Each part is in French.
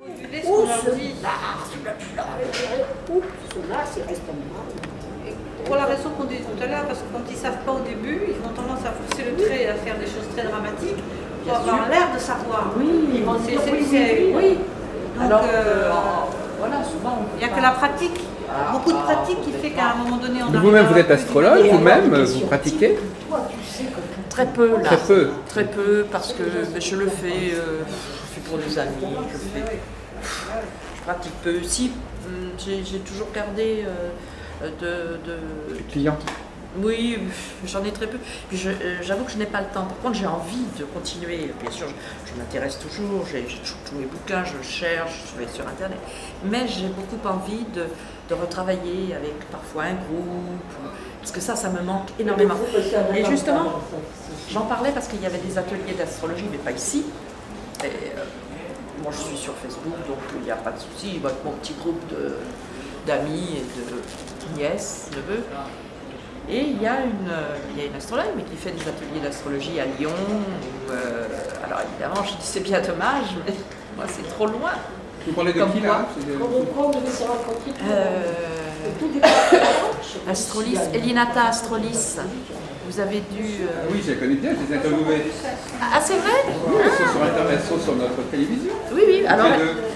Ou cela, c'est raisonnement. Pour la raison qu'on disait tout à l'heure, parce que quand ils ne savent pas au début, ils ont tendance à forcer le trait et à faire des choses très dramatiques pour avoir l'air de savoir. Oui, ils vont dire oui. Donc, alors, voilà, souvent il n'y a que la pratique, beaucoup de pratique qui fait qu'à un moment donné, on arrive. Vous-même, vous êtes astrologue, vous-même, vous pratiquez? Très peu, là. Très peu. Très peu, parce que je le fais, pour des amis, je pratique peu. Si, j'ai toujours gardé Les clients. Oui, j'en ai très peu. Puis j'avoue que je n'ai pas le temps. Par contre, j'ai envie de continuer. Bien sûr, je m'intéresse toujours, j'ai toujours tous mes bouquins, je cherche, je vais sur Internet. Mais j'ai beaucoup envie de retravailler avec parfois un groupe, parce que ça me manque énormément. Et justement, j'en parlais parce qu'il y avait des ateliers d'astrologie, mais pas ici. Et, moi, je suis sur Facebook, donc il n'y a pas de souci. Avec mon petit groupe d'amis et de nièces, neveux. Et il y a une astrologue, mais qui fait des ateliers d'astrologie à Lyon. Alors évidemment, je dis c'est bien dommage, mais moi c'est trop loin. Vous parlez de qui là? Astrolis, Elinata Astrolis. Vous avez dû... Oui, je la connais bien, je les ai interviewés. Ah, c'est vrai? Oui, elles sont sur Internet, elles sont sur notre télévision. Oui, alors,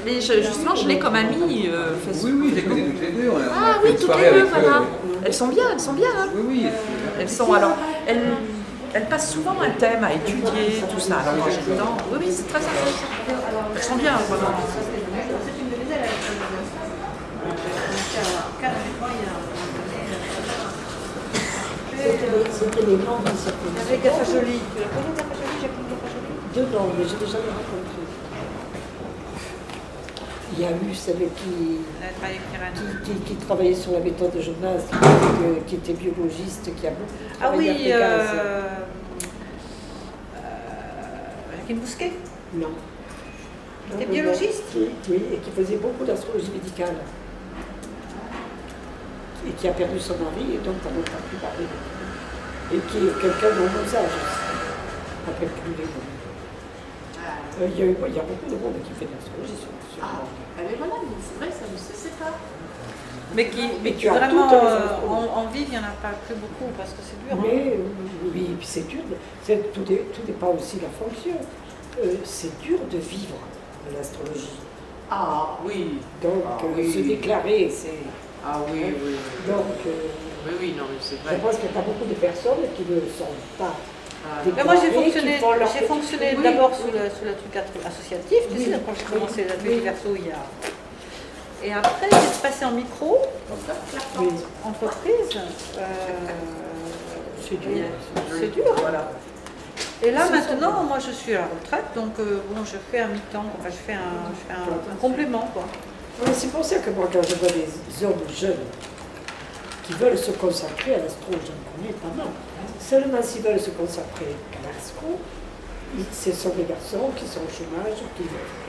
mais justement, je l'ai comme amie Facebook. Oui, je les connais toutes les deux. Ah oui, toutes les deux, voilà. Elles sont bien, hein. Oui. Elles sont, alors, elles passent souvent un thème à étudier, tout ça. Alors moi, j'ai le temps. Oui, c'est très intéressant. Elles sont bien, vraiment. C'était les grands qui s'appelaient. Avec Gafa Jolie. Tu la connais, Gafa Jolie, Jacqueline Gafa Jolie? Deux noms, mais j'ai déjà rencontré. Il y a eu celle qui travaillait sur la méthode de Jonas, qui était biologiste, qui a Ah oui, travaillé à Pégase. Jacqueline Bousquet. Non. Qui était biologiste? Oui, et qui faisait beaucoup d'astrologie médicale. Et qui a perdu son mari, et donc on n'a pas pu parler de lui. Et qui est quelqu'un de mon âge aussi. Je ne rappelle plus les noms. Il y a beaucoup de monde qui fait de l'astrologie sur le monde. Mais voilà, c'est vrai, ça ne se sait pas. Mais qui tu as vraiment toutes les astrologues. en vive, il n'y en a pas plus beaucoup parce que c'est dur. Mais oui, et puis c'est dur. Tout dépend aussi de la fonction. C'est dur de vivre de l'astrologie. Ah oui. Donc se déclarer, c'est... Ah oui. Donc, Oui, non, mais c'est je vrai. pense qu'il y a pas beaucoup de personnes qui ne sont pas Mais moi j'ai déclarées, qui font leur fonctionné petit- d'abord sous le truc associatif, tu sais, quand j'ai commencé la vie verso il y a. Et après j'ai passé en micro, Oui. entreprise. C'est dur. C'est dur. Voilà. Et là maintenant, moi je suis à la retraite, donc bon, je fais un mi-temps, enfin je fais un complément quoi. Oui, c'est pour ça que moi, quand je vois des hommes jeunes qui veulent se consacrer à l'astro, j'en connais pas mal. Seulement s'ils veulent se consacrer à l'astro, ce sont des garçons qui sont au chômage,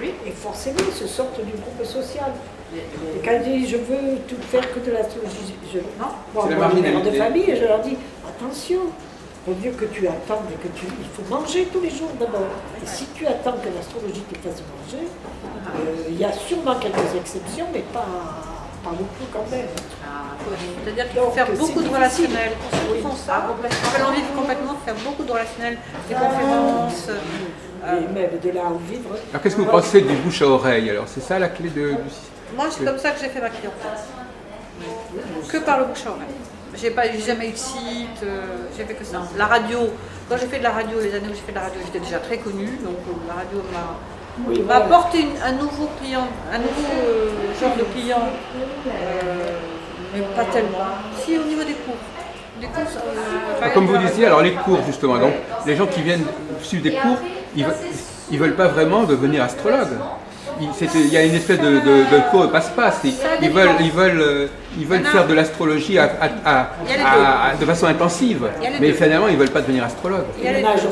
oui, et forcément ils se sortent du groupe social. Et quand ils disent je veux tout faire que de l'astrologie, moi, mère de famille, je leur dis attention, il vaut mieux que tu attendes et il faut manger tous les jours d'abord. Et si tu attends que l'astrologie te fasse manger, il y a sûrement quelques exceptions, mais pas beaucoup quand même. C'est-à-dire qu'il faut faire beaucoup de relationnel. Pour ceux qui font ça, on peut en vivre complètement, faire beaucoup de relationnel, des conférences. Et même de là en vivre. Alors qu'est-ce que vous pensez du bouche à oreille? Alors c'est ça la clé du système? Moi, c'est comme ça que j'ai fait ma clientèle. Que par le bouche à oreille. J'ai jamais eu de site, j'ai fait que ça. La radio, quand j'ai fait de la radio, les années où j'ai fait de la radio, j'étais déjà très connue, donc la radio m'a apporté un nouveau client, un nouveau genre de client, mais pas tellement. Si, au niveau des cours. Comme vous disiez, alors les cours justement, donc les gens qui viennent suivre des cours, ils veulent pas vraiment devenir astrologues. Il y a une espèce de cours de passe-passe. Ils veulent faire de l'astrologie de façon intensive, mais finalement ils veulent pas devenir astrologues.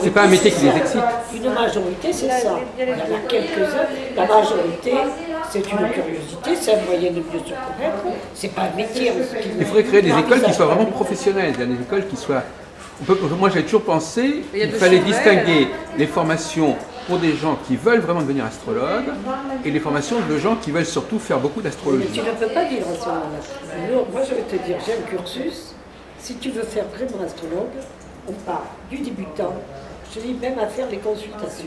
C'est pas un métier qui les excite. Une majorité, c'est ça. Il y en a quelques-uns. La majorité, c'est une curiosité, c'est un moyen de mieux se connaître. C'est pas un métier. Il faudrait créer des écoles qui soient vraiment professionnelles, des écoles qui soient... Moi j'ai toujours pensé qu'il fallait distinguer les formations pour des gens qui veulent vraiment devenir astrologues et les formations de gens qui veulent surtout faire beaucoup Mais d'astrologie. tu ne peux pas vivre à ce moment-là. Alors, moi, je vais te dire, j'ai un cursus. Si tu veux faire vraiment astrologue, on part du débutant, je dis même à faire les consultations.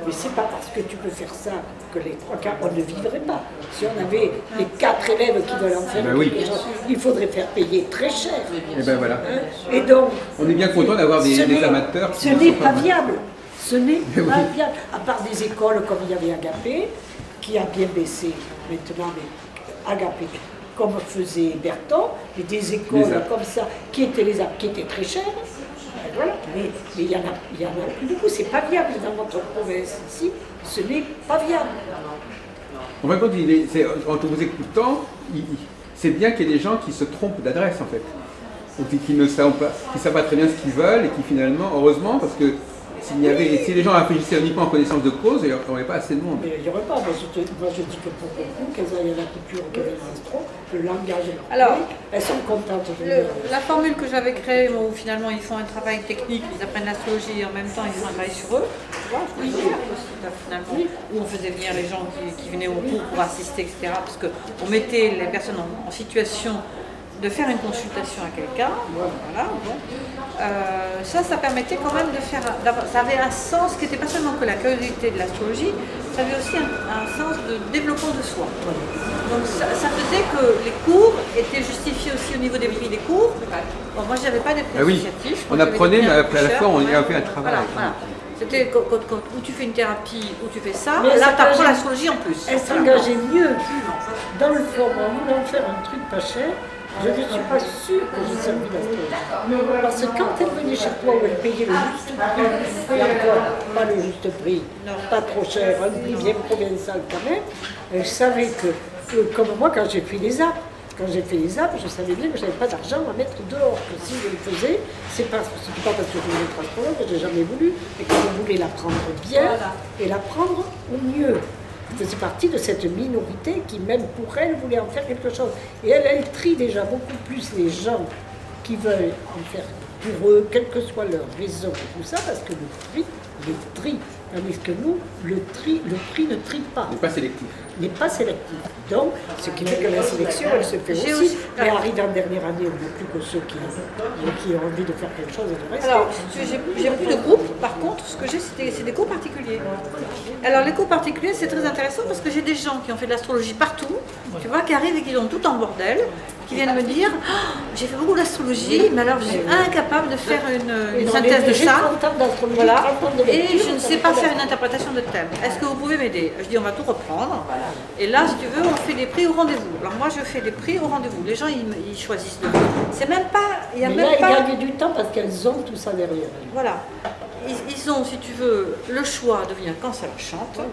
Mais c'est pas parce que tu peux faire ça que les 3 quarts, on ne vivrait pas. Si on avait les 4 élèves qui veulent en faire Ben oui. quelque chose, il faudrait faire payer très cher. Et ben voilà. Hein. Et donc, On est bien content d'avoir ce des n'est- amateurs. Ce n'est pas viable. Ce n'est Mais oui. pas viable. À part des écoles comme il y avait Agapé, qui a bien baissé maintenant, mais Agapé, comme faisait Berton, et des écoles Les apps. comme ça, qui étaient très chères. Voilà. Mais il y en a plus beaucoup. C'est pas viable dans notre province ici. Ce n'est pas viable. En fin de compte, en vous écoutant, c'est bien qu'il y ait des gens qui se trompent d'adresse en fait. Donc, qui ne savent pas très bien ce qu'ils veulent et qui finalement, heureusement, parce que si les gens réfléchissaient uniquement en connaissance de cause, il n'y aurait pas assez de monde. Mais il n'y aurait pas. Moi, je dis que pour beaucoup, qu'elles aillent à la couture, qu'elles aillent à l'astro, le langage leur Alors, plaît, elles sont contentes de venir. La formule que j'avais créée, où finalement ils font un travail technique, ils apprennent l'astrologie et en même temps ils font un travail sur eux, tu vois, je peux dire aussi, finalement, où on faisait venir les gens qui venaient au cours pour assister, etc. Parce qu'on mettait les personnes en situation de faire une consultation à quelqu'un. Voilà, bon. Ça permettait quand même de faire. Ça avait un sens qui n'était pas seulement que la curiosité de l'astrologie, ça avait aussi un sens de développement de soi. Donc ça faisait que les cours étaient justifiés aussi au niveau des prix des cours. Bon, moi, j'avais pas de prix Ah oui, associatifs. on Moi, j'avais apprenait, des prix mais un peu à la chers, fois, on quand y a fait un même. travail. Voilà. C'était où tu fais une thérapie, où tu fais ça, Mais là ça tu apprends t'engage- l'astrologie en plus. Elle s'engageait mieux dans le fond en voulant faire un truc pas cher. Je ne suis pas sûre que j'ai servi l'astrologie. Parce que quand elle venait chez toi où elle payait le juste prix, et encore pas le juste prix, pas trop cher, un prix bien provincial quand même, elle savait que comme moi quand j'ai fait les apps, je savais bien que je n'avais pas d'argent à mettre dehors. Que si je le faisais, c'était pas parce que je voulais être astrologue, que je n'ai jamais voulu, mais que je voulais l'apprendre bien et l'apprendre au mieux. Je faisais partie de cette minorité qui, même pour elle, voulait en faire quelque chose. Et elle trie déjà beaucoup plus les gens qui veulent en faire pour eux, quelle que soit leur raison et tout ça, parce que le prix les trie. Tandis que nous, le prix ne trie pas, n'est pas sélectif. n'est pas sélectif. Donc, ce qui fait que la sélection, elle se fait J'ai aussi. aussi- Mais arrive en dernière année, on n'a plus que ceux qui ont envie de faire quelque chose et de rester. Alors, j'ai plus de groupe, par contre, ce que j'ai, c'est des cours particuliers. Alors, les cours particuliers, c'est très intéressant parce que j'ai des gens qui ont fait de l'astrologie partout, tu vois, qui arrivent et qui ont tout en bordel, qui viennent me dire oh, j'ai fait beaucoup d'astrologie, mais alors je suis incapable de faire une synthèse de J'ai ça. 30 ans d'astrologie, Voilà. 30 ans de Et lecture, je ne sais 30 pas ans faire une interprétation de thème. Est-ce que vous pouvez m'aider? Je dis on va tout reprendre. Et là, si tu veux, on fait des prix au rendez-vous. Alors moi, je fais des prix au rendez-vous. Les gens, ils choisissent de. C'est même pas. Il y a Mais même là, ils pas. gagnent du temps parce qu'elles ont tout ça derrière. Voilà. Ils ont, si tu veux, le choix de venir quand ça leur chante.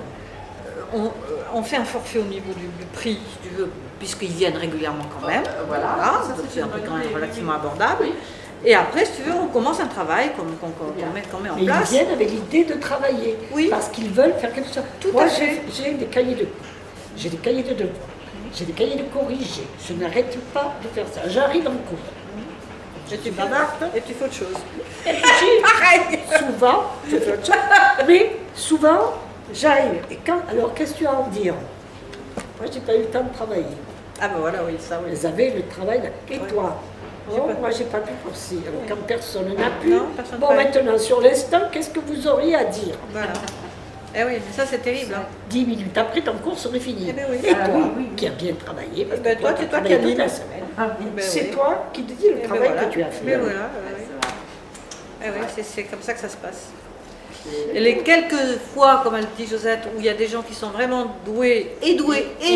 On fait un forfait au niveau du prix, si tu veux, puisqu'ils viennent régulièrement quand même. Voilà. Donc c'est un prix quand même relativement abordable. Et après, si tu veux, on commence un travail qu'on met en Mais ils place. viennent avec l'idée de travailler. Oui. Parce qu'ils veulent faire quelque chose. Tout Moi, à fait. j'ai des cahiers de cours. J'ai des cahiers de devoirs. J'ai des cahiers de corriger. Je n'arrête pas de faire ça. J'arrive en cours. Et tu fais autre chose. Et puis, souvent, je fais autre chose. Mais souvent, j'arrive. Et quand, alors, qu'est-ce que tu as à en dire? Moi, j'ai pas eu le temps de travailler. Ah ben voilà, oui, ça, oui. Elles avaient le travail. Et toi? J'ai Oh, pas- moi, j'ai pas pu aussi. Alors, quand personne n'a pu. Non, personne Bon, n'a pu. maintenant, sur l'instant, qu'est-ce que vous auriez à dire? Voilà. Eh oui, mais ça c'est terrible. Hein. 10 minutes après, ton cours serait fini. Eh ben oui. Et Ah toi, oui, qui as bien travaillé, parce Eh ben que toi, toi, c'est tu toi as qui travaillé as toute la dit. semaine. Ben C'est oui. toi qui te dis le Eh ben travail voilà. que tu as fait. Mais voilà, Eh oui, c'est comme ça que ça se passe. Et les quelques fois, comme elle dit Josette, où il y a des gens qui sont vraiment doués et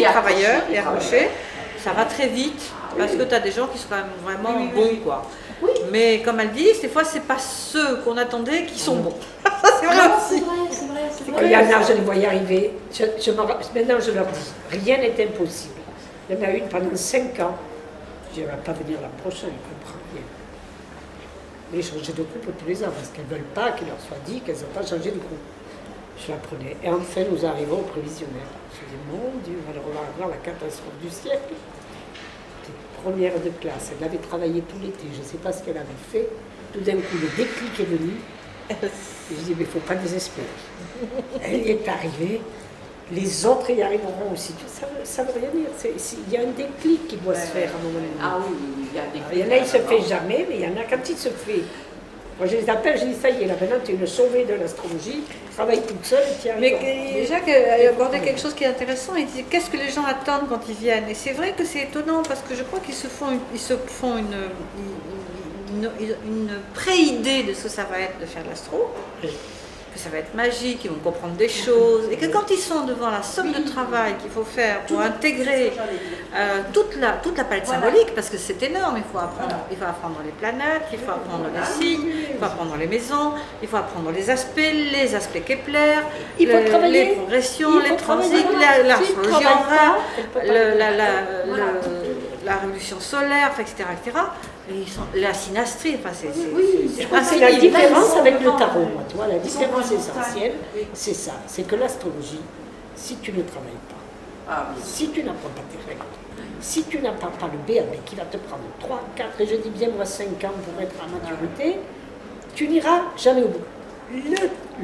travailleurs et accrochés, ça va très vite parce que tu as des gens qui sont quand même vraiment bons, quoi. Mais comme elle dit, des fois, c'est pas ceux qu'on attendait qui sont bons. Ça, c'est vrai aussi. Il y en a, je les voyais arriver. Maintenant, je leur dis, rien n'est impossible. Il y en a une pendant 5 ans. Je dis, elle ne va pas venir la prochaine, elle ne comprend rien. Mais changer de groupe tous les ans, parce qu'elles ne veulent pas qu'il leur soit dit qu'elles n'ont pas changé de groupe. Je la prenais. Et enfin, nous arrivons au prévisionnel. Je dis, mon Dieu, alors on va avoir la catastrophe du siècle. Première de classe, elle avait travaillé tout l'été, je ne sais pas ce qu'elle avait fait. Tout d'un coup, le déclic est venu. Je dis, mais il ne faut pas désespérer. Elle y est arrivée, les autres y arriveront aussi. Ça veut rien dire. Il y a un déclic qui doit se faire à un moment donné. Ah oui, il y a des Il y en a, il ne se fait jamais, mais il y en a quand il se fait. Moi, je les appelle, je dis, ça y est, là, maintenant, tu es une sauvée de l'astrologie, travaille toute seule, tiens. Mais Jacques a abordé quelque chose qui est intéressant. Il dit qu'est-ce que les gens attendent quand ils viennent. Et c'est vrai que c'est étonnant parce que je crois qu'ils se font une pré-idée de ce que ça va être de faire de l'astro. Que ça va être magique, ils vont comprendre des choses, et que quand ils sont devant la somme de travail qu'il faut faire pour intégrer toute la palette symbolique, parce que c'est énorme, il faut apprendre les planètes, il faut apprendre les signes, il faut apprendre les maisons, il faut apprendre les aspects Kepler, les progressions, les transits, l'astrologie en vrai, la révolution solaire, etc. La synastrie, enfin je crois que c'est la différence avec le tarot, moi, tu vois, la différence essentielle, c'est ça, c'est que l'astrologie, si tu ne travailles pas, si tu n'apprends pas tes règles, si tu n'as pas le BAB qui va te prendre 3, 4, et je dis bien moi 5 ans pour être à maturité, tu n'iras jamais au bout.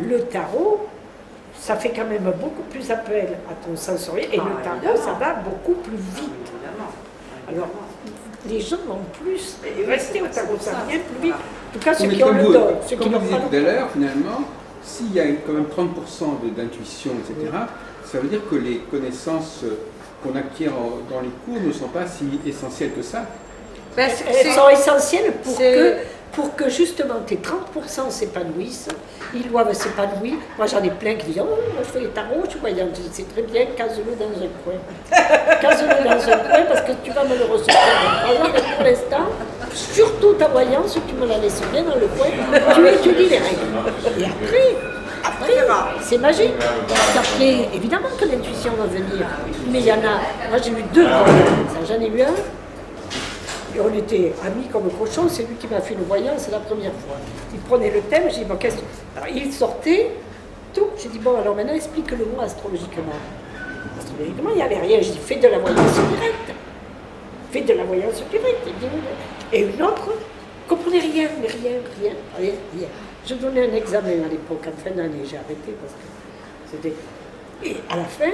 Le tarot, ça fait quand même beaucoup plus appel à ton sensoriel, et le tarot, ça va beaucoup plus vite. Alors, les gens vont plus rester au tarot, ça vient plus vite. En tout cas, ceux qui ont le don. Comme vous disiez tout à l'heure, finalement, s'il y a quand même 30% d'intuition, etc., ça veut dire que les connaissances qu'on acquiert dans les cours ne sont pas si essentielles que ça. Elles sont essentielles pour que justement tes 30% s'épanouissent. Ils doivent s'épanouir. Moi j'en ai plein qui disent, oh, moi je fais les tarots, je suis voyante. C'est très bien, case-le dans un coin. Case-le dans un coin parce que tu vas me le recevoir dans 3 ans. Mais pour l'instant, surtout ta voyance, tu me la laisses bien dans le coin. Tu étudies les règles. Et après, c'est magique. Après, évidemment que l'intuition va venir. Mais il y en a, moi j'ai eu 2 voyances. J'en ai eu un. Et on était amis comme cochon, c'est lui qui m'a fait une voyance la première fois. Il prenait le thème, j'ai dit, bon, qu'est-ce que... Alors, il sortait, tout. J'ai dit, bon, alors maintenant, explique-le-moi astrologiquement. Astrologiquement, il n'y avait rien. J'ai dit, fais de la voyance directe. Fais de la voyance directe. Et une autre, comprenez rien, mais rien. Je donnais un examen à l'époque, en fin d'année, j'ai arrêté parce que c'était... Et à la fin,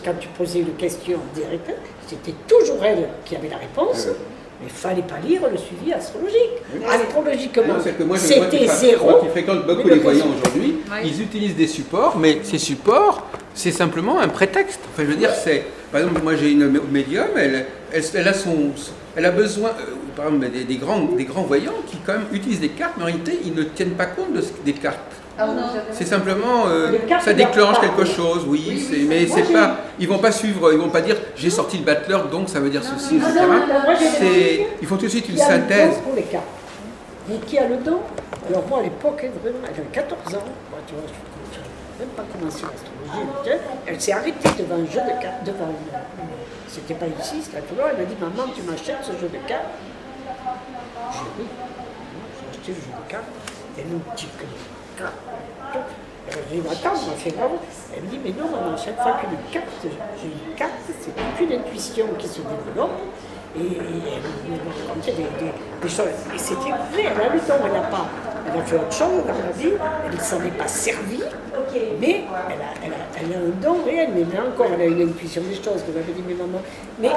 quand tu posais une question directe, c'était toujours elle qui avait la réponse. Mais il ne fallait pas lire le suivi astrologique. Astrologiquement, c'était zéro. Moi qui fréquente beaucoup les voyants aujourd'hui, ils utilisent des supports, mais ces supports, c'est simplement un prétexte. Enfin, je veux dire, par exemple, moi j'ai une médium, elle a besoin, par exemple, des grands voyants qui quand même utilisent des cartes, mais en réalité, ils ne tiennent pas compte des cartes. C'est simplement, ça déclenche quelque chose, mais c'est pas, ils vont pas suivre, ils vont pas dire j'ai sorti le battleur donc ça veut dire ceci, etc. Ils font tout de suite une synthèse. Pour les cartes. Mais qui a le don? Alors moi à l'époque, vraiment, j'avais 14 ans, tu vois, je n'avais même pas commencé l'astrologie. Elle s'est arrêtée devant un jeu de cartes, c'était pas ici, c'était à Toulon, elle m'a dit maman tu m'achètes ce jeu de cartes? J'ai dit oui, j'ai acheté le jeu de cartes, elle nous dit que je lui dis, attends, on m'a fait bravo. Elle me dit, mais non, maman, chaque fois qu'une carte, j'ai une carte, c'est toute une intuition qui se développe. Et elle me racontait des choses. Et c'était vrai, elle a le don, elle a fait autre chose dans la vie, elle ne s'en est pas servie, mais elle a un don réel. Mais encore, elle a une intuition des choses, que j'avais dit, mais maman. Mais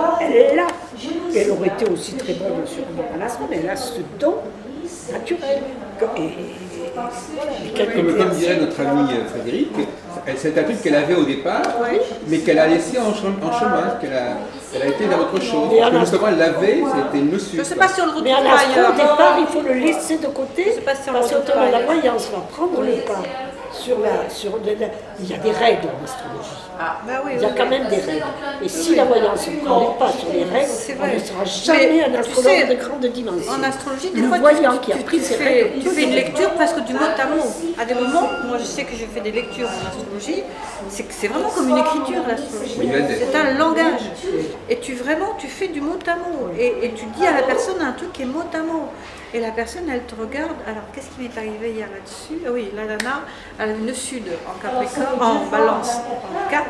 elle aurait été aussi très bonne sur le balance, mais elle a ce don naturel. Comme dirait notre ami Frédéric, c'est un truc qu'elle avait au départ, mais qu'elle a laissé en chemin, qu'elle a été vers autre chose. Parce que justement, elle l'avait, c'était une mesure. Je ne sais pas si on le retrouve mais ailleurs. Au départ, il faut le laisser de côté, Je sais pas si on parce le retrouve que la ailleurs. voyance va prendre le pas. Il y a des règles en astrologie. Il y a quand même des règles. Et si la voyance ne prend pas sur les règles, on ne sera jamais un astrologue de grande dimension. En astrologie, des le fois, voyant qui a pris ses règles, tu fais une lecture presque du mot à mot. À des moments, moi je sais que j'ai fait des lectures en astrologie, c'est vraiment comme une écriture l'astrologie. C'est un langage. Et tu fais du mot à mot. Et tu dis à la personne un truc qui est mot à mot. Et la personne, elle te regarde. Alors, qu'est-ce qui m'est arrivé hier là-dessus? Ah oui, la nana, elle a une sud en Capricorne, en Balance, en 4.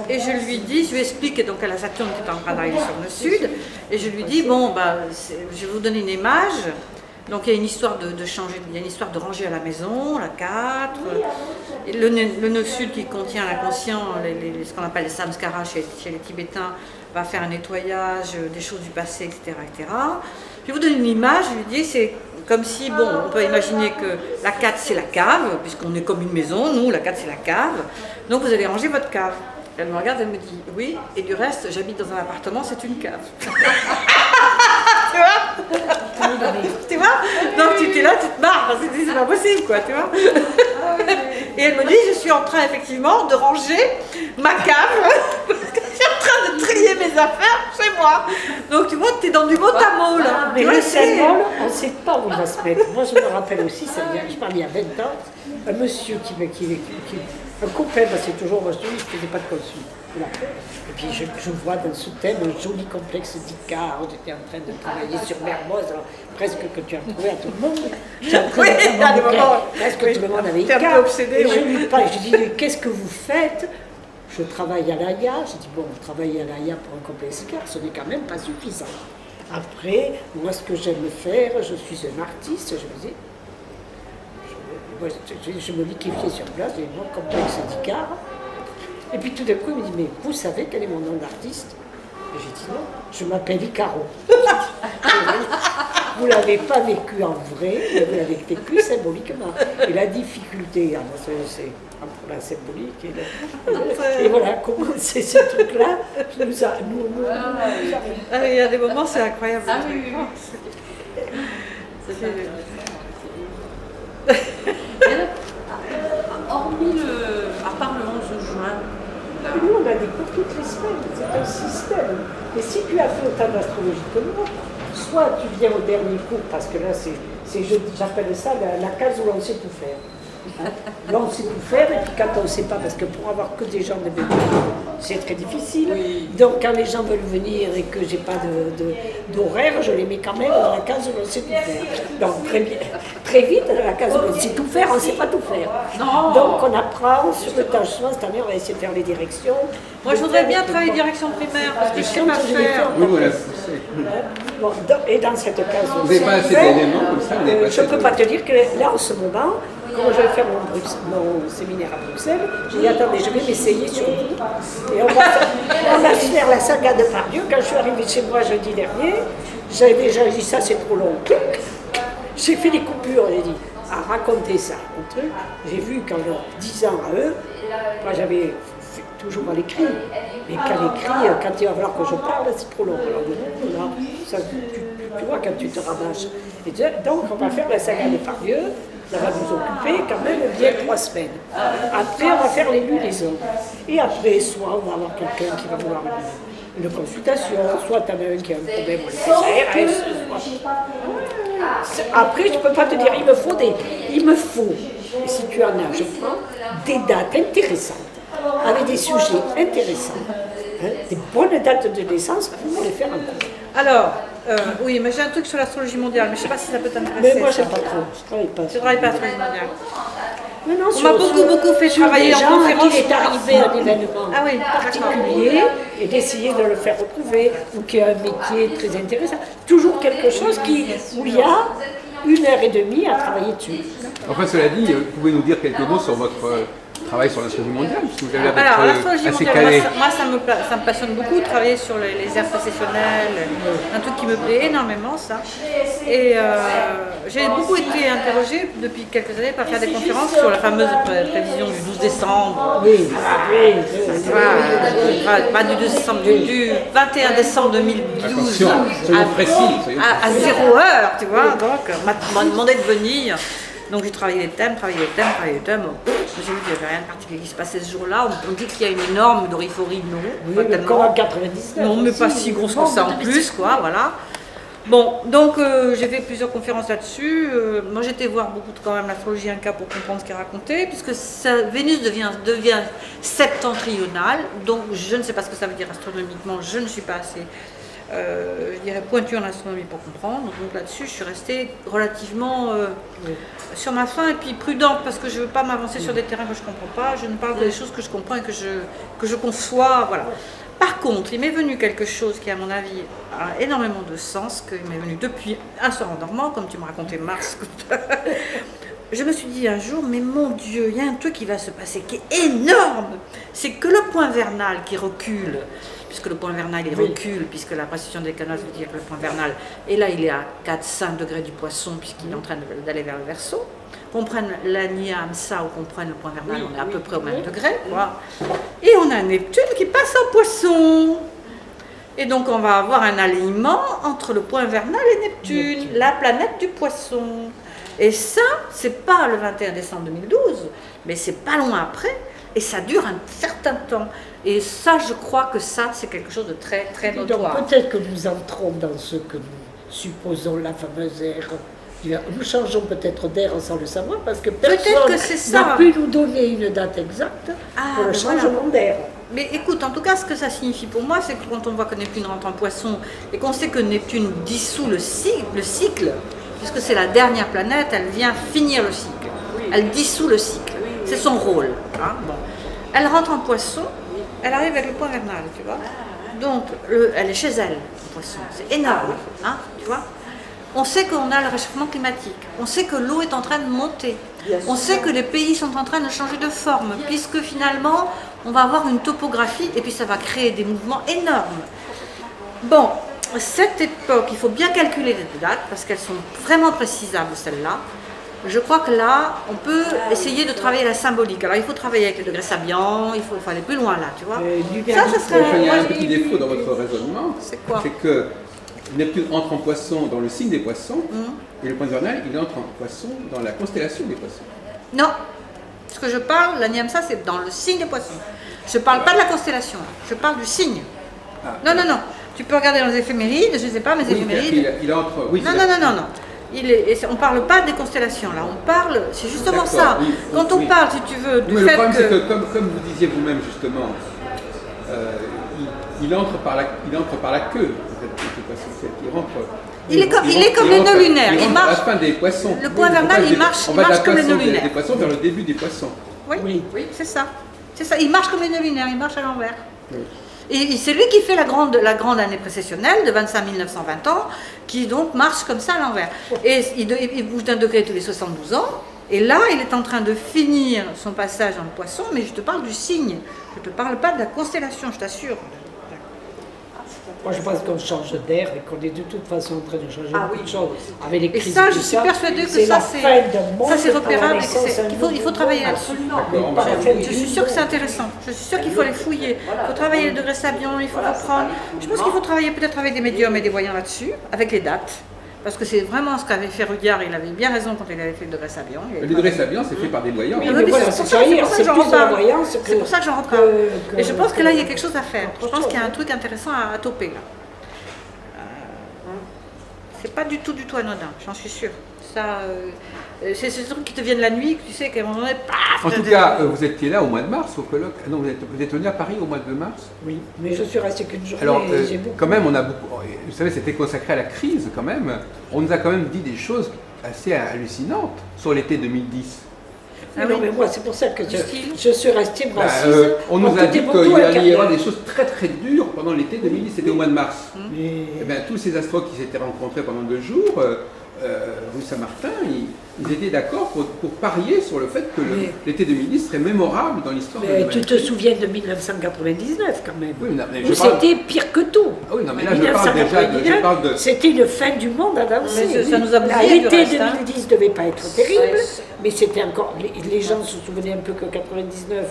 Et je lui explique, et donc elle a Saturne qui est en train d'arriver sur le sud. Et je lui dis, bon, je vais vous donner une image. Donc il y a une histoire de changer, il y a une histoire de ranger à la maison, la 4, et le 9 sud qui contient l'inconscient, ce qu'on appelle les samskaras chez les Tibétains, va faire un nettoyage des choses du passé, etc. etc. Je vais vous donner une image, je lui dis, c'est comme si, bon, on peut imaginer que la 4 c'est la cave, puisqu'on est comme une maison, nous la 4 c'est la cave, donc vous allez ranger votre cave. Elle me regarde, elle me dit, oui, et du reste, j'habite dans un appartement, c'est une cave. Tu vois? Tu vois? Donc tu es là, tu te marres, parce que c'est pas possible, quoi, tu vois? Et elle me dit, je suis en train effectivement de ranger ma cave, parce que je suis en train de trier mes affaires chez moi. Donc tu vois, tu es dans du mot à mot, là. Mais le symbole, on ne sait pas où il va se mettre. Moi, je me rappelle aussi, je parle il y a 20 ans, un monsieur un copain, c'est toujours, moi je dis, je ne faisais pas de consul. Voilà. Et puis je vois dans ce thème un joli complexe d'Icare. J'étais en train de travailler sur Mermoz, alors presque que tu as trouvé à tout le monde. Presque tout le monde avait Icare. Et je lui parle, je dis, mais qu'est-ce que vous faites? Je travaille à l'AIA. Je dis, bon, travailler à l'AIA pour un complexe Icare, ce n'est quand même pas suffisant. Après, moi ce que j'aime faire, je suis un artiste, je me dis, je me liquéfiais sur place, j'ai mon complexe d'Icare. Et puis tout d'un coup, il me dit, mais vous savez quel est mon nom d'artiste? Et j'ai dit non, je m'appelle Icaro. Vous ne l'avez pas vécu en vrai, mais vous l'avez vécu symboliquement. Et la difficulté, c'est entre la symbolique et voilà, comment c'est ce truc-là, nous arrive. Il y a des moments, c'est incroyable. Ah oui, oui, oui. Hormis à part le 11 juin, nous on a des cours toutes les semaines, c'est un système. Et si tu as fait autant d'astrologie que moi, soit tu viens au dernier cours, parce que là j'appelle ça la case où on sait tout faire. Là on sait tout faire, et puis quand on ne sait pas, parce que pour avoir que des gens de bébé, c'est très difficile. Oui. Donc quand les gens veulent venir et que j'ai pas d'horaire, je les mets quand même dans la case où on sait tout faire. Donc très vite, dans la case où on sait tout faire, on ne sait pas tout faire. Non. Donc on apprend sur le tâchement. Cette année on va essayer de faire les directions. Moi je voudrais bien travailler direction primaire, parce que je ne sais pas faire. Oui, voilà. Bon, et dans cette case, vous n'avez pas assez d'éléments comme ça? Je ne peux pas te dire que là en ce moment, quand je vais faire mon séminaire à Bruxelles, j'ai dit attendez, je vais m'essayer sur vous. Et on va faire la saga de Pardieu. Quand je suis arrivée chez moi jeudi dernier, j'avais déjà dit ça c'est trop long. J'ai fait des coupures, j'ai dit à raconter ça. J'ai vu qu'en leur 10 ans à eux, moi j'avais toujours à l'écrit, mais qu'à l'écrit, quand il va falloir que je parle, c'est trop long. Alors là, ça, tu vois, quand tu te rabâches. Et donc on va faire la saga de Pardieu. Ça va nous occuper quand même bien 3 semaines. Après, on va faire les lues des hommes. Et après, soit on va avoir quelqu'un qui va vouloir une consultation, soit tu en as un qui a un problème, on le fait Après, je ne peux pas te dire, il me faut, et si tu en as, je prends, des dates intéressantes, avec des sujets intéressants, des bonnes dates de naissance pour les faire en cours. Alors, oui, mais j'ai un truc sur l'astrologie mondiale, mais je ne sais pas si ça peut t'intéresser. Mais moi, je ne sais pas trop. Je ne travaille pas. Tu ne travailles pas à l'astrologie mondiale. Non, on m'a beaucoup fait travailler en conférence. Il est arrivé un événement particulier et d'essayer de le faire retrouver, ou qui a un métier très intéressant. Toujours quelque chose où il y a 1h30 à travailler dessus. Enfin, cela dit, vous pouvez nous dire quelques mots sur votre travail sur l'astrologie mondiale, parce que vous avez l'air d'être assez calé. Moi, ça me passionne beaucoup, travailler sur les aires précessionnelles, un truc qui me plaît énormément, ça. Et j'ai beaucoup été interrogée depuis quelques années par faire des conférences sur la fameuse prévision du 12 décembre. Oui, pas du 12 décembre, du 21 décembre 2012 à 0 heure, tu vois. Donc, on m'a demandé de venir. Donc j'ai travaillé les thèmes. J'ai vu qu'il n'y avait rien de particulier qui se passait ce jour-là. On dit qu'il y a une énorme doriphorie, non. Oui, mais comme en 99. Non, mais pas si grosse que ça en plus, quoi, voilà. Bon, donc j'ai fait plusieurs conférences là-dessus. Moi j'étais voir beaucoup quand même l'astrologie Inca pour comprendre ce qu'elle racontait, puisque Vénus devient septentrionale, donc je ne sais pas ce que ça veut dire astronomiquement, je ne suis pas assez... je dirais pointue en astronomie pour comprendre. Donc là-dessus, je suis restée relativement sur ma faim et puis prudente parce que je ne veux pas m'avancer sur des terrains que je ne comprends pas. Je ne parle que des choses que je comprends et que je conçois. Voilà. Par Par contre, il m'est venu quelque chose qui, à mon avis, a énormément de sens, qui m'est venu depuis un soir en dormant, comme tu me racontais Mars. Je me suis dit un jour, mais mon Dieu, il y a un truc qui va se passer qui est énorme. C'est que le point vernal qui recule, puisque le point vernal il recule, puisque la précision des canaux veut dire que le point vernal, et là il est à 4-5 degrés du poisson, puisqu'il est en train d'aller vers le Verseau. Qu'on prenne la Nyamsa ou qu'on prenne le point vernal, on est à peu près au même degré. Voilà. Et on a Neptune qui passe en Poisson. Et donc on va avoir un alignement entre le point vernal et Neptune, la planète du Poisson. Et ça, c'est pas le 21 décembre 2012, mais c'est pas loin après, et ça dure un certain temps. Et ça, je crois que ça, c'est quelque chose de très, très notoire. Donc peut-être que nous entrons dans ce que nous supposons la fameuse ère. Nous changeons peut-être d'air sans le savoir, parce que personne n'a pu nous donner une date exacte pour le changement d'air. Mais écoute, en tout cas, ce que ça signifie pour moi, c'est que quand on voit que Neptune rentre en Poisson, et qu'on sait que Neptune dissout le cycle, puisque c'est la dernière planète, elle vient finir le cycle. Elle dissout le cycle. C'est son rôle. Hein. Bon. Elle rentre en Poisson, elle arrive avec le point vernal, tu vois. Donc, elle est chez elle, en Poisson. C'est énorme, hein, tu vois. On sait qu'on a le réchauffement climatique. On sait que l'eau est en train de monter. On sait que les pays sont en train de changer de forme, puisque finalement, on va avoir une topographie, et puis ça va créer des mouvements énormes. Bon. Cette époque, il faut bien calculer les dates parce qu'elles sont vraiment précisables, celles-là. Je crois que là, on peut essayer de travailler la symbolique. Alors, il faut travailler avec le degré Sabian, il faut aller plus loin là, tu vois. Ça serait... Il y a un petit défaut dans votre raisonnement. C'est quoi? C'est que Neptune entre en Poisson dans le signe des Poissons, et le point vernal, il entre en Poisson dans la constellation des Poissons. Non. Ce que je parle, la Nyamsa, c'est dans le signe des Poissons. Je ne parle pas de la constellation, je parle du signe. Ah, non, non, non. Tu peux regarder dans les éphémérides, je ne sais pas, mes éphémérides. Il entre, oui, non. On ne parle pas des constellations, là. On parle, c'est justement ça. Oui, quand on parle, si tu veux, du fait le problème, c'est que, comme vous disiez vous-même, justement, il entre par la queue. Il est comme les nœuds lunaires. Il marche à la fin des Poissons. Le point vernal, il marche comme les nœuds lunaires. Des Poissons vers le début des Poissons. Oui, c'est ça. C'est ça. Il marche comme les nœuds lunaires, il marche à l'envers. Oui. Et c'est lui qui fait la grande année précessionnelle de 25 920 ans, qui donc marche comme ça à l'envers. Et il bouge d'un degré tous les 72 ans. Et là, il est en train de finir son passage dans le Poisson, mais je te parle du signe. Je ne te parle pas de la constellation, je t'assure. Moi, je pense qu'on change d'air et qu'on est de toute façon en train de changer beaucoup de choses. Avec les crises et ça, je suis persuadée que ça, c'est repérable et qu'il faut travailler là-dessus. Je suis sûre que c'est intéressant. Je suis sûre qu'il faut les fouiller. Il faut travailler le degré Sabian, il faut reprendre. Je pense qu'il faut travailler peut-être avec des médiums et des voyants là-dessus, avec les dates. Parce que c'est vraiment ce qu'avait fait Rudyard, il avait bien raison quand il avait fait le degré Sabian. Le degré Sabian, c'est fait par des voyants. Oui, mais voilà, c'est pour ça que j'en reparle. Et je pense que là, il y a quelque chose à faire. Je pense qu'il y a un truc intéressant à toper là. C'est pas du tout anodin, j'en suis sûre. Ça, c'est ce truc qui te viennent la nuit, que tu sais qu'à un moment donné, paf. En tout cas, vous étiez là au mois de mars au colloque. Non, vous êtes venu à Paris au mois de mars. Oui, mais je suis restée qu'une journée. Alors, quand même, on a beaucoup. Vous savez, c'était consacré à la crise, quand même. On nous a quand même dit des choses assez hallucinantes sur l'été 2010. Ah non, mais moi, c'est pour ça que je suis restée brassise. On nous a dit qu'il allait y avoir des choses très très dures pendant l'été 2010, c'était au mois de mars. Et bien, tous ces astros qui s'étaient rencontrés pendant 2 jours, rue Saint-Martin, ils étaient d'accord pour parier sur le fait que l'été 2010 serait mémorable dans l'histoire de l'humanité. Tu te souviens de 1999 quand même, où c'était pire que tout. Ah oui, non, mais là je parle de... C'était une fin du monde à danser. Mais ça nous a bousillé. L'été 2010 ne devait pas être terrible, mais c'était encore... Les gens se souvenaient un peu que 99,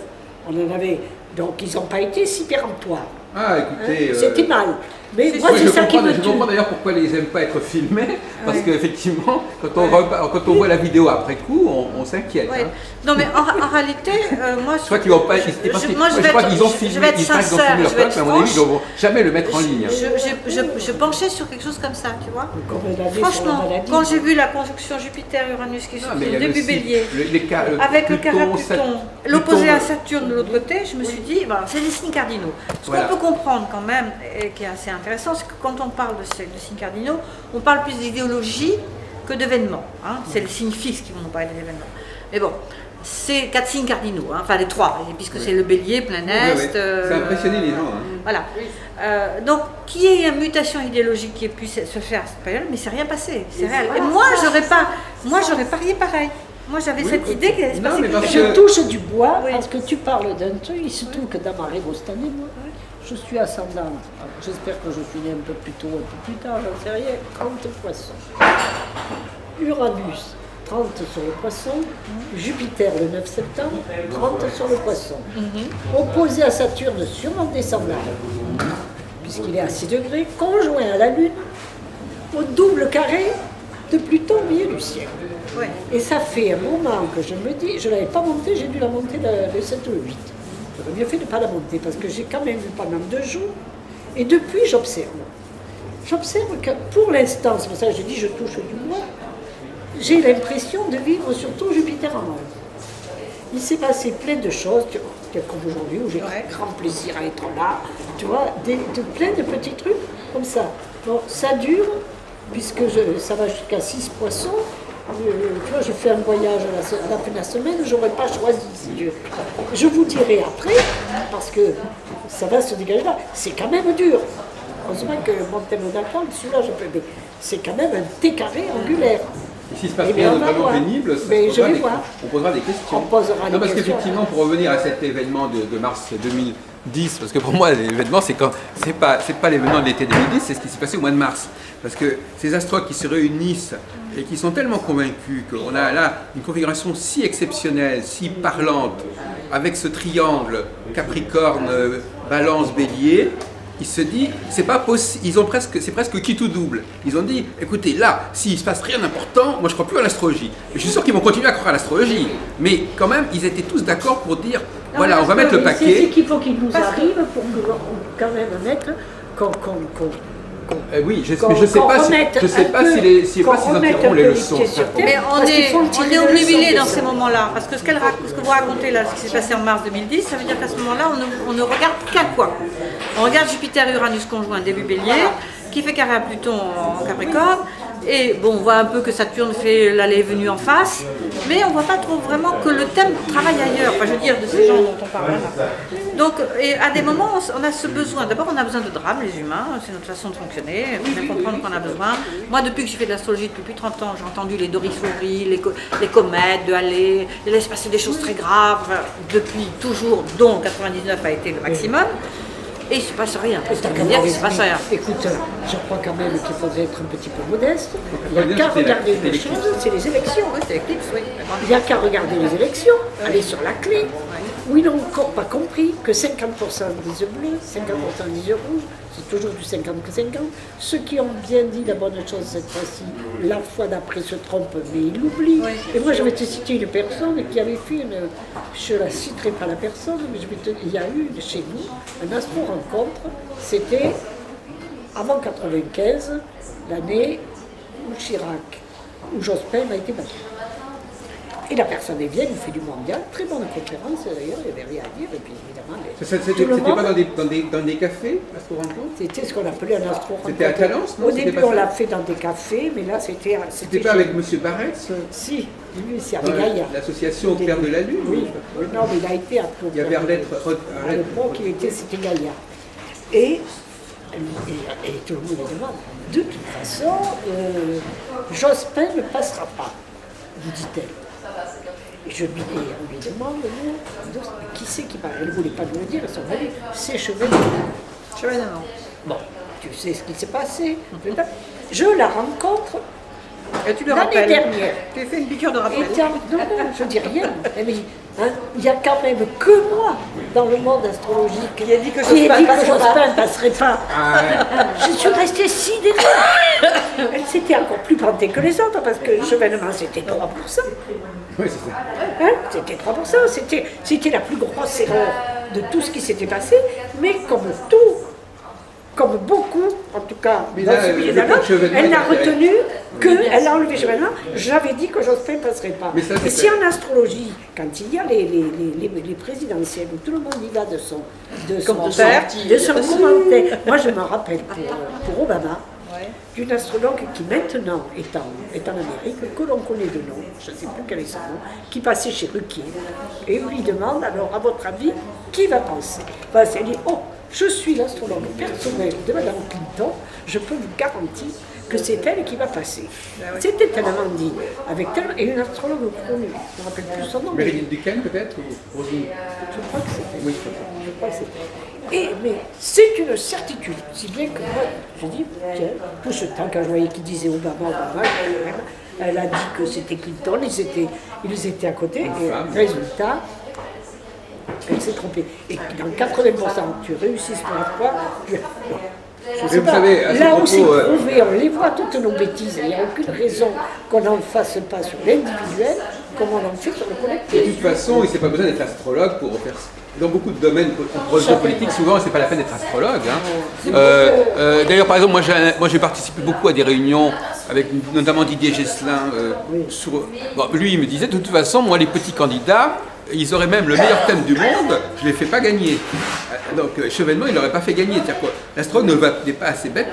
on en avait... Donc ils n'ont pas été si péremptoires. Ah, écoutez... C'était mal. Mais moi, c'est ça qui me tue. Je comprends d'ailleurs pourquoi ils n'aiment pas être filmés, parce qu'effectivement, quand on voit la vidéo après coup, on s'inquiète. Ouais. Hein. Non, mais en réalité, moi... Je crois qu'ils n'ont pas... Je crois qu'ils ont filmé, ils filment leur peuple, mais à mon avis, ils ne vont jamais le mettre en ligne. Je penchais sur quelque chose comme ça, tu vois. Franchement, quand j'ai vu la conjonction Jupiter-Uranus qui se fait au début Bélier, avec le carré Pluton, l'opposé à Saturne de l'autre côté, je me suis dit, c'est des signes cardinaux. Ce qu'on peut comprendre quand même, et qui est assez intéressant, c'est que quand on parle de signes cardinaux, on parle plus d'idéologie que d'événements. Hein. C'est le signe fixe qui vont nous parler d'événements. Mais bon, c'est 4 signes cardinaux, hein, enfin les 3, puisque c'est le bélier, plein est. Ça a impressionné les gens. Hein. Voilà. Donc, qu'il y ait une mutation idéologique qui ait pu se faire à cette période, mais c'est rien passé, c'est réel. Et moi, j'aurais parié pareil. Moi, j'avais cette idée qu'il allait se passer. Je touche du bois parce que tu parles d'un truc. Il se trouve que dans ma rébostanie, moi, je suis ascendant. J'espère que je suis né un peu plus tôt, un peu plus tard, j'en sais rien. 30 poissons. Uranus, 30 sur le poisson. Jupiter, le 9 septembre, 30 sur le poisson. Opposé à Saturne sur mon descendant, puisqu'il est à 6 degrés, conjoint à la Lune, au double carré de Pluton au milieu du ciel. Ouais. Et ça fait un moment que je me dis, je ne l'avais pas montée, j'ai dû la monter le 7 ou le 8. J'aurais mieux fait de ne pas la monter parce que j'ai quand même vu pendant 2 jours. Et depuis, j'observe. J'observe que pour l'instant, c'est pour ça que je dis je touche du bois, j'ai l'impression de vivre surtout Jupiter en moi. Il s'est passé plein de choses, comme aujourd'hui, où j'ai grand plaisir à être là, tu vois, plein de petits trucs comme ça. Bon, ça dure, puisque ça va jusqu'à 6 poissons. Tu vois, je fais un voyage à la fin de la semaine, je n'aurais pas choisi, si Dieu. Je vous dirai après, parce que ça va se dégager là. C'est quand même dur. Heureusement que mon thème d'accord, celui-là, je peux. Mais c'est quand même un T carré angulaire. Et s'il se passe rien de vraiment pénible, on posera des questions. On posera des questions. Parce qu'effectivement, pour revenir à cet événement de mars 2010, parce que pour moi, l'événement, c'est pas l'événement de l'été 2010, c'est ce qui s'est passé au mois de mars. Parce que ces astrologues qui se réunissent et qui sont tellement convaincus qu'on a là une configuration si exceptionnelle, si parlante, avec ce triangle Capricorne, Balance, Bélier, il se dit, c'est pas possible, c'est presque qui tout double. Ils ont dit, écoutez, là, s'il se passe rien d'important, moi je crois plus à l'astrologie. Je suis sûr qu'ils vont continuer à croire à l'astrologie. Mais quand même, ils étaient tous d'accord pour dire, voilà, on va mettre le paquet. C'est qu'il faut qu'il nous arrive pour quand même mettre oui, mais je ne sais pas s'ils en tireront les leçons. Mais on est obnubilé dans ces moments-là, parce que ce que vous racontez là, ce qui s'est passé en mars 2010, ça veut dire qu'à ce moment-là, on ne regarde qu'à quoi? On regarde Jupiter-Uranus conjoint début Bélier, qui fait carré à Pluton en Capricorne, et bon, on voit un peu que Saturne fait l'aller et venue en face, mais on ne voit pas trop vraiment que le thème travaille ailleurs, enfin je veux dire de ces gens dont on parle là. Donc, et à des moments, on a ce besoin, d'abord on a besoin de drame, les humains, c'est notre façon de fonctionner, il faut bien comprendre qu'on a besoin. Moi, depuis que je fais de l'astrologie depuis plus de 30 ans, j'ai entendu les doryphories, les comètes, de aller, il allait se passer des choses très graves, depuis toujours, dont 99 a été le maximum. Et il ne se passe rien. C'est-à-dire qu'il ne se passe rien. Écoute, je crois quand même qu'il faudrait être un petit peu modeste. Il n'y a qu'à regarder une chose, c'est les élections. Oui, c'est l'éclipse, oui. Il n'y a qu'à regarder les élections, aller sur la clé, où ils n'ont encore pas compris que 50% disent bleu, 50% disent rouge, c'est toujours du 50-50. Ceux qui ont bien dit la bonne chose cette fois-ci, la fois d'après se trompent, mais ils l'oublient. Oui. Et moi, je vais te citer une personne qui avait fait je ne la citerai pas la personne, mais il y a eu chez nous un astro-rencontre, c'était avant 95, l'année où Chirac, où Jospin a été battu. Et la personne est vient, il fait du mondial, très bonne conférence d'ailleurs, il n'y avait rien à dire, et puis évidemment... C'était pas dans des cafés, astro-rencontre? C'était ce qu'on appelait un astro-rencontre. C'était à Talence, non? Au début, on l'a fait dans des cafés, mais là, c'était... C'était pas avec M. Barrett? Si, lui, c'est avec Gaïa. L'association au Père de la Lune? Oui, non, mais il a été appelé. Il y avait Arlette. À l'époque, c'était Gaïa. Et tout le monde lui demande, de toute façon, Jospin ne passera pas, vous dit-elle. Et on lui demande, qui c'est qui parle? Elle ne voulait pas nous le dire, elle s'en va dire, c'est Chevènement. Chevènement. Bon, tu sais ce qui s'est passé. Je la rencontre l'année dernière. Tu fais une piqûre de rappel. Non, je dis rien. Elle me dit, il n'y a quand même que moi dans le monde astrologique qui a dit que Jospin ne passerait pas. Je suis restée sidérée. Elle s'était encore plus plantée que les autres parce que Chevènement c'était 3%. Oui, c'est ça. C'était 3%. C'était la plus grosse erreur de tout ce qui s'était passé, mais comme beaucoup, en tout cas, elle n'a retenu qu'elle a enlevé Chevènement. J'avais dit que Jospin ne passerait pas. Et si en astrologie, quand il y a les présidentielles, où tout le monde y va de son commentaire, moi je me rappelle pour Obama, d'une astrologue qui maintenant est en Amérique, que l'on connaît de nom, je ne sais plus quel est son nom, qui passait chez Ruquier. Et on lui demande, alors à votre avis, qui va penser? Elle dit, oh, je suis l'astrologue personnelle de Madame Clinton, je peux vous garantir que c'est elle qui va passer. C'était tellement dit, avec tellement, et une astrologue connue, je ne me rappelle plus son nom. Meredith Duquesne peut-être ou Roselyne? Je crois que c'était. Oui, Je crois que c'était. Mais c'est une certitude, si bien que moi, je dis, tiens, tout ce temps quand je voyais qu'il disait Obama, elle a dit que c'était Clinton, ils étaient à côté, et résultat, elle s'est trompée. Et dans 80%, tu réussis ce fois, je sais vous pas, savez, à ce là où c'est propos, prouvé, on les voit toutes nos bêtises, il n'y a aucune raison qu'on n'en fasse pas sur l'individuel, comme on en fait sur le collectif. de toute façon, il n'y a pas besoin d'être astrologue pour faire ça. Dans beaucoup de domaines politiques, souvent, c'est pas la peine d'être astrologue. D'ailleurs, par exemple, moi j'ai participé beaucoup à des réunions avec notamment Didier Gesselin. Lui, il me disait, de toute façon, moi, les petits candidats, ils auraient même le meilleur thème du monde, je ne les fais pas gagner. Donc, Chevènement, il ne l'aurait pas fait gagner. C'est-à-dire quoi, l'astrologue n'est pas assez bête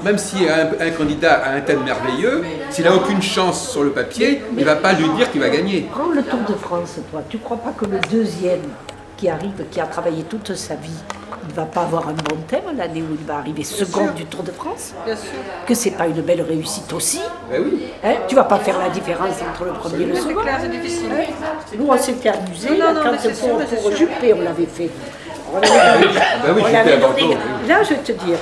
même si un candidat a un thème merveilleux, s'il n'a aucune chance sur le papier, il ne va pas lui dire qu'il va gagner. Prends le Tour de France, toi. Tu ne crois pas que le deuxième qui arrive, qui a travaillé toute sa vie, il ne va pas avoir un bon thème l'année où il va arriver second du Tour de France? Bien sûr. Que c'est pas une belle réussite aussi? Ben oui. Hein, tu vas pas faire la différence entre le premier et le C'est second. clair, c'est difficile. Nous, on s'était amusés, Non, quand mais c'est sûr, mais c'est pour sûr. Juppé, on l'avait fait. On Ben oui, on Juppé l'avait à Bordeaux, donné. oui. Là, je vais te dire,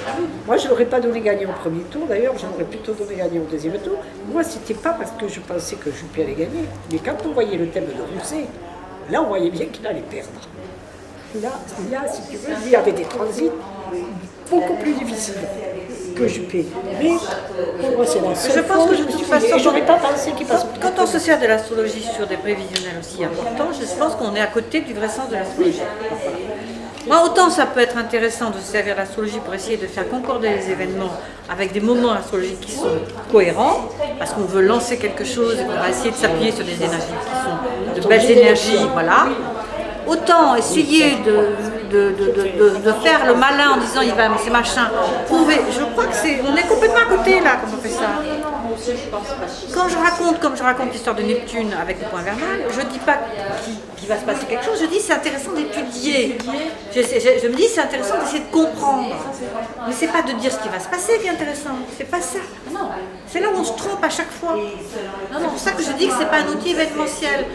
moi, je ne l'aurais pas donné gagnant au premier tour. D'ailleurs, je l'aurais plutôt donné gagnant au deuxième tour. Moi, c'était pas parce que je pensais que Juppé allait gagner. Mais quand on voyait le thème de Rousset, là, on voyait bien qu'il allait perdre. Là, si tu veux, il y avait des transits beaucoup plus difficiles que Juppé. Mais pour moi, c'est la seule Je pense fois que où de me toute suis façon, dit, et j'aurais pas pensé qu'il passe. quand on se sert de l'astrologie sur des prévisionnels aussi importants, je pense qu'on est à côté du vrai sens de l'astrologie. Moi, autant ça peut être intéressant de se servir de l'astrologie pour essayer de faire concorder les événements avec des moments astrologiques qui sont cohérents, parce qu'on veut lancer quelque chose et qu'on va essayer de s'appuyer sur des énergies qui sont de belles énergies, voilà. Autant essayer de faire le malin en disant il va c'est machin, prouver. Je crois que on est complètement à côté là quand on fait ça. Comme je raconte l'histoire de Neptune avec le point vernal, je ne dis pas qu'il va se passer quelque chose, je dis c'est intéressant d'étudier. Je me dis c'est intéressant d'essayer de comprendre. Mais c'est pas de dire ce qui va se passer qui est intéressant, c'est pas ça. C'est là où on se trompe à chaque fois. C'est pour ça que je dis que c'est pas un outil événementiel.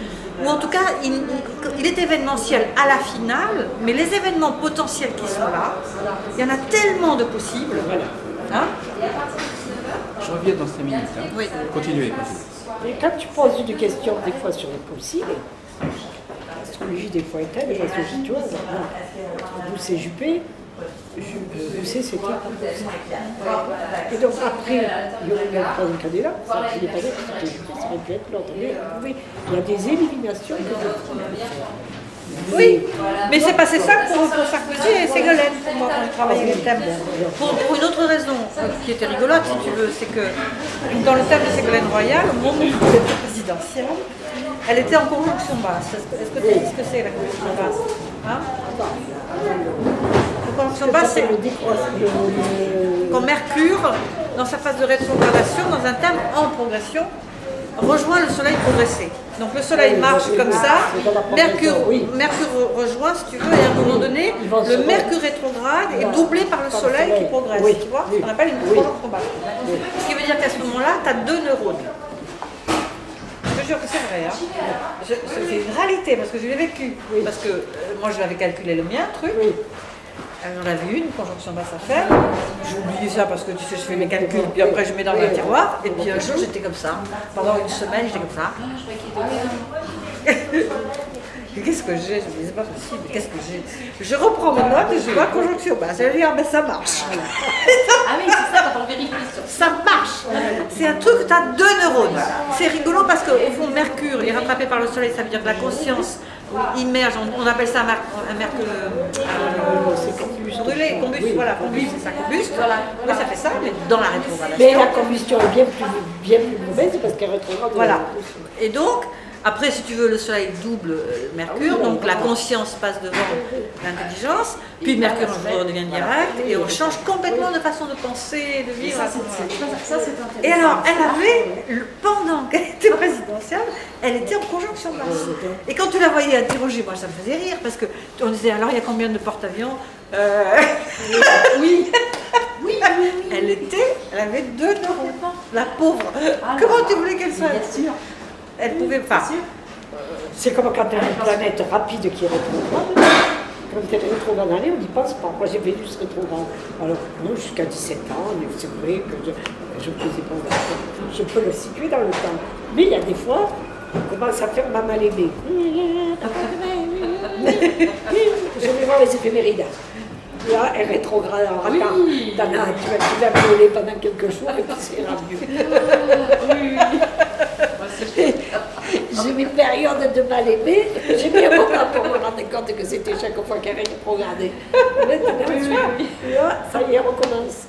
Ou en tout cas, il est événementiel à la finale, mais les événements potentiels qui sont là, il y en a tellement de possibles. Hein? Je reviens dans 5 minutes. Hein. Oui. Continuez. Et quand tu poses une question des fois sur les possibles, l'astrologie des fois est telle, parce que tu vois, vous c'est Juppé, Rousset c'était. Et donc après, il y aurait eu un troisième candidat, je n'ai pas dit que c'était Juppé, ça aurait pu être l'autre. Mais il y a des éliminations que je trouve. Oui, mais c'est passé ça pour Sarkozy et Ségolène, pour moi, quand ils travaillaient les thèmes. Pour une autre raison qui était rigolote, si tu veux, c'est que dans le thème de Ségolène Royal, au moment où elle était présidentielle, elle était en conjonction basse. Est-ce que tu sais ce que c'est la conjonction basse? Hein? La conjonction basse, c'est quand Mercure, dans sa phase de rétrogradation, dans un thème en progression, rejoint le soleil progressé. Donc le soleil marche comme ça, Mercure rejoint si tu veux, et à un moment donné, le Mercure rétrograde est doublé par le soleil qui progresse, tu vois, ce qu'on appelle une conjonction basse. Ce qui veut dire qu'à ce moment-là, tu as 2 neurones. Je te jure que c'est vrai, hein. C'est une réalité parce que je l'ai vécu. Parce que moi je l'avais calculé le mien, truc. J'en avais une conjonction basse à faire. J'ai oublié ça parce que tu sais, je fais mes calculs, puis après je mets dans un tiroir. Et puis un jour j'étais comme ça. Pendant une semaine j'étais comme ça. Qu'est-ce que j'ai? Je me dis, c'est pas possible. Qu'est-ce que j'ai? Je reprends mes notes et je vois conjonction basse. Je dis, ah ben ça marche. Ah oui, c'est ça quand on vérifie. Ça marche. C'est un truc, tu as 2 neurones. C'est rigolo Non, parce qu'au fond, Mercure est rattrapé par le Soleil, ça veut dire que la conscience immerge, on appelle ça un Mercure brûlé, combuste, Oui, voilà, combuste, c'est ça, combuste. Oui, ça fait ça, mais dans la rétrogradation. Mais la combustion est bien plus mauvaise parce qu'elle rétrograde. Voilà. Et donc, après, si tu veux, le Soleil double Mercure, donc la conscience passe devant l'intelligence, puis Mercure redevient direct, et on change complètement de façon de penser, de vivre. Ça, c'est intéressant. Et alors, elle avait, pendant qu'elle était présidentielle, elle était en conjonction Mars. Et quand tu la voyais interroger, moi ça me faisait rire, parce qu'on disait, alors il y a combien de porte-avions Oui. Elle avait 2 neurones, la pauvre. Comment tu voulais qu'elle soit? Bien sûr. Elle pouvait pas. C'est comme quand tu as une planète rapide qui est rétrograde. Quand elle est rétrogradée, on n'y pense pas. Moi, j'ai Vénus rétrograde. Alors, non, jusqu'à 17 ans, c'est vrai que je peux le situer dans le temps. Mais il y a des fois, on commence à faire ma mal-aimée. Je vais voir les éphémérides. Là, elle rétrograde en ratant. Tu vas brûler pendant quelques jours et puis c'est mieux. J'ai mes périodes de mal-aimé. J'ai mis un moment pour me rendre compte que c'était chaque fois qu'elle rétrogradait. Maintenant, là, ça y est, on recommence.